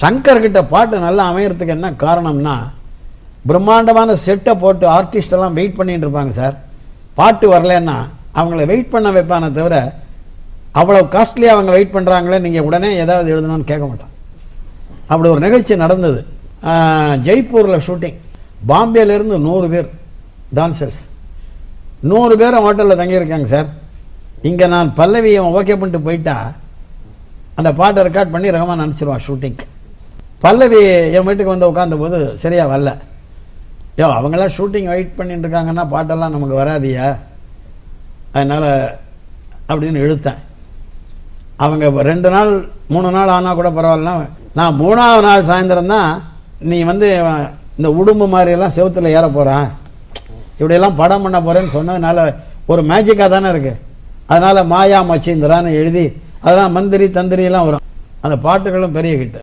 சங்கர்கிட்ட பாட்டு நல்லா அமையறதுக்கு என்ன காரணம்னா, பிரம்மாண்டமான செட்டை போட்டு ஆர்டிஸ்ட் எல்லாம் வெயிட் பண்ணிட்டு இருப்பாங்க சார். பாட்டு வரலன்னா அவங்கள வெயிட் பண்ண வைப்பானே தவிர, அவ்வளோ காஸ்ட்லியாக அவங்க வெயிட் பண்ணுறாங்களே நீங்கள் உடனே ஏதாவது எழுதணும்னு கேட்க மாட்டான். அப்படி ஒரு நிகழ்ச்சி நடந்தது. ஜெய்ப்பூரில் ஷூட்டிங். பாம்பேலேருந்து 100 பேர் டான்சர்ஸ், 100 பேரும் ஹோட்டலில் தங்கியிருக்காங்க சார். இங்கே நான் பல்லவியை ஓகே பண்ணிட்டு போயிட்டா அந்த பாட்டை ரெக்கார்ட் பண்ணி ரகமாக அனுப்பிச்சிடுவான் ஷூட்டிங்க்கு. பல்லவி என் வீட்டுக்கு வந்து உட்காந்த போது சரியா வரல. அவங்களாம் ஷூட்டிங் வெயிட் பண்ணிட்டு இருக்காங்கன்னா பாட்டெல்லாம் நமக்கு வராதியா, அதனால் அப்படின்னு இழுத்தேன். அவங்க 2 நாள் 3 நாள் ஆனால் கூட பரவாயில்ல, நான் 3ஆவது நாள் சாயந்தரம் தான் நீ வந்து இந்த உடும்பு மாதிரியெல்லாம் செவுத்தில் ஏற போகிறேன், இப்படியெல்லாம் படம் பண்ண போகிறேன்னு சொன்னதுனால ஒரு மேஜிக்காக தானே இருக்குது. அதனால் மாயா மச்சீந்திரான்னு எழுதி அதெல்லாம் மந்திரி தந்திரியெல்லாம் வரும். அந்த பாட்டுகளும் பெரிய ஹிட்டு.